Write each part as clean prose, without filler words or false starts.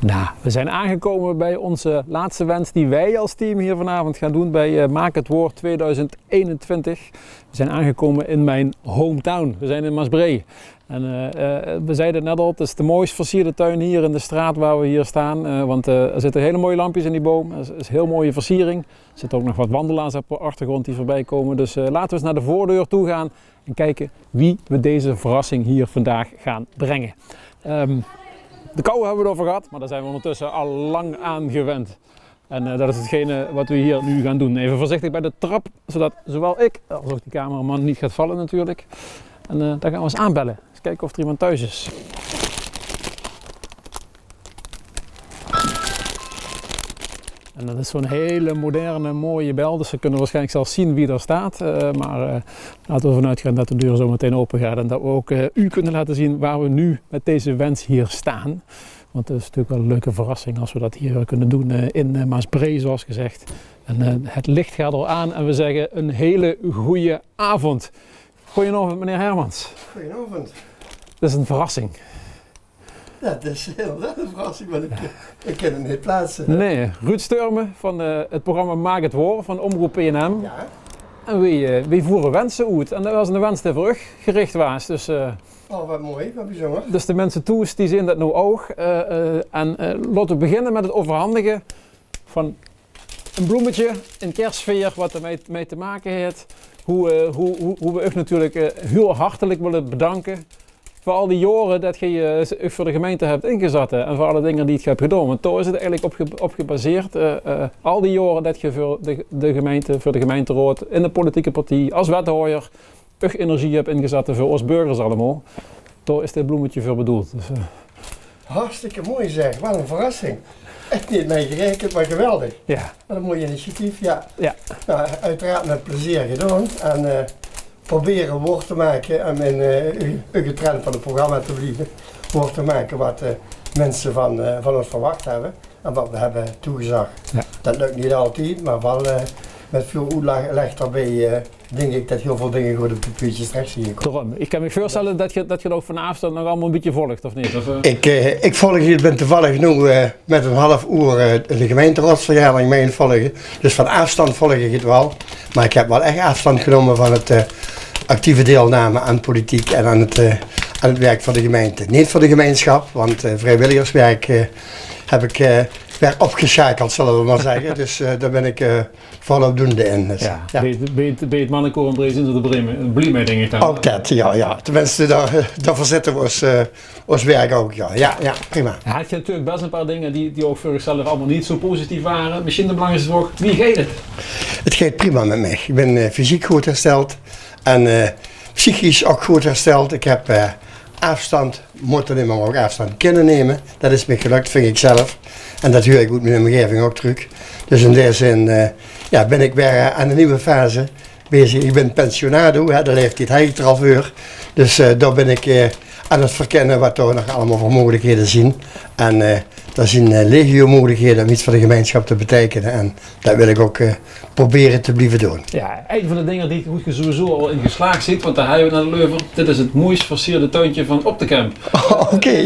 Nou, we zijn aangekomen bij onze laatste wens die wij als team hier vanavond gaan doen bij Maak het Woord 2021. We zijn aangekomen in mijn hometown. We zijn in Maasbree. En we zeiden net al, het is de mooist versierde tuin hier in de straat waar we hier staan. Want er zitten hele mooie lampjes in die boom. Er is een heel mooie versiering. Er zitten ook nog wat wandelaars op de achtergrond die voorbij komen. Dus laten we eens naar de voordeur toe gaan en kijken wie we deze verrassing hier vandaag gaan brengen. De kou hebben we erover gehad, maar daar zijn we ondertussen al lang aan gewend. En dat is hetgene wat we hier nu gaan doen. Even voorzichtig bij de trap, zodat zowel ik als ook die cameraman niet gaat vallen natuurlijk. En daar gaan we eens aanbellen. Eens kijken of er iemand thuis is. En dat is zo'n hele moderne, mooie bel, dus ze kunnen waarschijnlijk zelfs zien wie er staat. Maar laten we ervan uitgaan dat de deur zo meteen open gaat en dat we ook u kunnen laten zien waar we nu met deze wens hier staan. Want het is natuurlijk wel een leuke verrassing als we dat hier kunnen doen in Maasbree, zoals gezegd. En het licht gaat al aan en we zeggen een hele goede avond. Goedenavond meneer Hermans. Goedenavond. Dat is een verrassing. Ja, dat is inderdaad een verrassing, want ik ken hem niet plaatsen. Nee, Ruud Sturmen van het programma Maak het Woord van Omroep PNM. Ja. En wij voeren wensen uit. En dat was een wens die voor u gericht was. Dus, Oh, wat mooi, wat bijzonder. dus de mensen thuis die zien dat nu ook. En laten we beginnen met het overhandigen van een bloemetje in kerstsfeer wat ermee te maken heeft. Hoe we u natuurlijk heel hartelijk willen bedanken voor al die jaren dat je voor de gemeente hebt ingezet en voor alle dingen die je hebt gedaan. Want daar is het eigenlijk op gebaseerd. Al die jaren dat je voor de gemeenteraad, in de politieke partij, als wethouder, energie hebt ingezet voor ons burgers allemaal. Daar is dit bloemetje voor bedoeld. Dus, Hartstikke mooi zeg, wat een verrassing. Echt niet mee gerekend, maar geweldig. ja. Wat een mooi initiatief, ja. Ja. Nou, uiteraard met plezier gedaan. En proberen woord te maken en uw getrend van het programma te blijven. Woord te maken wat mensen van ons verwacht hebben en wat we hebben toegezegd. Ja. Dat lukt niet altijd, maar wel met veel uitleg daarbij denk ik dat heel veel dingen goed op de puntjes terecht zien komen. Daarom. Ik kan me voorstellen dat je het ook van afstand nog allemaal een beetje volgt, of niet? Of, Ik volg hier, ben toevallig nu met een half uur de gemeenteraadsvergadering mee volgen. Dus van afstand volg ik het wel. Maar ik heb wel echt afstand genomen van het actieve deelname aan politiek en aan het werk van de gemeente. Niet voor de gemeenschap, want vrijwilligerswerk heb ik weer opgeschakeld, zullen we maar zeggen. Dus daar ben ik volopdoende in. Dus, ja. Ben je het mannenkoor en Brezen in de blij mee, denk ik dan? ook dat, ja. Tenminste, daar verzetten we ons werk ook, ja. Ja, prima. Ja, had je natuurlijk best een paar dingen die ook voor zichzelf allemaal niet zo positief waren. Misschien de belangrijkste vraag, wie gaat het? Het gaat prima met mij. Ik ben fysiek goed hersteld en psychisch ook goed hersteld. Ik heb afstand, moet er niet meer ook afstand kunnen nemen. Dat is me gelukt, vind ik zelf. En dat huur ik met mijn omgeving ook terug. Dus in deze zin ben ik weer aan een nieuwe fase bezig. Ik ben pensionado, de leeftijd heb ik er al voor. Dus daar ben ik aan het verkennen wat we nog allemaal voor mogelijkheden zien. En dat zijn legio mogelijkheden om iets voor de gemeenschap te betekenen. En dat wil ik ook proberen te blijven doen. Ja, een van de dingen die je sowieso al in geslaagd ziet, want daar hebben we naar de Leuver. Dit is het mooist versierde tuintje van op de camp. Oké.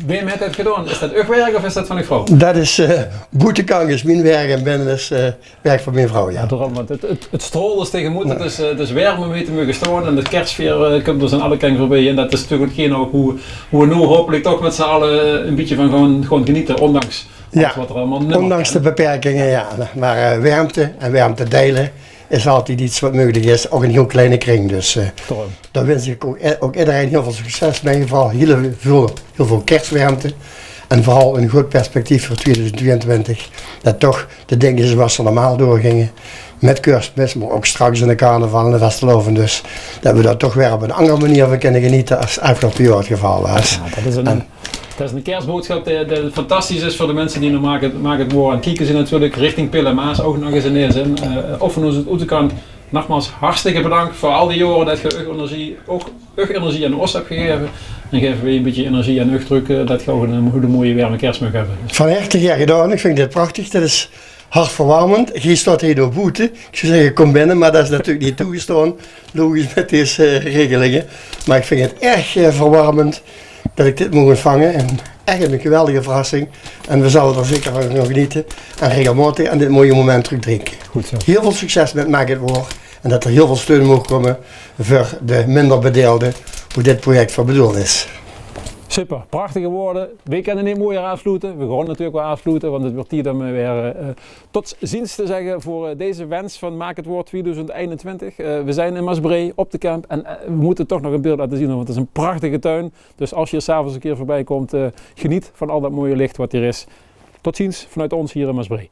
Ben je met het gedaan? Is dat uw werk of is dat van uw vrouw? Dat is Boetekang is mijn werk en Ben is werk van mijn vrouw, ja. Ja, daarom, want het strol is tegen moed, het is warm om mee te mogen staan en de kerstsfeer komt dus aan alle kanten voorbij. En dat is natuurlijk hetgeen ook hoe we nu hopelijk toch met z'n allen een beetje van gewoon genieten, ondanks alles wat er allemaal ondanks de beperkingen, ja. Maar warmte en warmte delen is altijd iets wat mogelijk is, ook een heel kleine kring. Dus daar wens ik ook iedereen heel veel succes mee, vooral heel veel kerstwarmte. En vooral een goed perspectief voor 2022, dat toch de dingen zoals ze normaal doorgingen, met kerstmis, maar ook straks in de carnaval en de Westerloven. Dus dat we daar toch weer op een andere manier van kunnen genieten als afgelopen jaar het geval was. Ja, dat is een kerstboodschap die fantastisch is voor de mensen die nog maken het woord. En kijken ze natuurlijk richting Pil en Maas, ook nog eens in deze zin. Of van onze uitkant, nogmaals hartstikke bedankt voor al die jaren dat je energie aan ons hebt gegeven. En geven we een beetje energie aan u terug, dat je ook een mooie warme kerst mag hebben. Van harte graag gedaan, ik vind dit prachtig. Dat is hartverwarmend. Je staat hier door boete. Ik zou zeggen kom binnen, maar dat is natuurlijk niet toegestaan. Logisch met deze regelingen. Maar ik vind het erg verwarmend. dat ik dit mocht ontvangen. En echt een geweldige verrassing. En we zullen er zeker van gaan genieten. En regelmatig aan dit mooie moment terugdrinken. Goed zo. Heel veel succes met Maak het Woord. En dat er heel veel steun mag komen voor de minder bedeelden. Hoe dit project voor bedoeld is. Super, prachtige woorden. We kunnen niet mooier afsluiten. We gaan natuurlijk wel afsluiten, want het wordt tijd om weer tot ziens te zeggen voor deze wens van Maak het Woord 2021. We zijn in Maasbree op de camp en we moeten toch nog een beeld laten zien, want het is een prachtige tuin. Dus als je er s'avonds een keer voorbij komt, geniet van al dat mooie licht wat hier is. Tot ziens vanuit ons hier in Maasbree.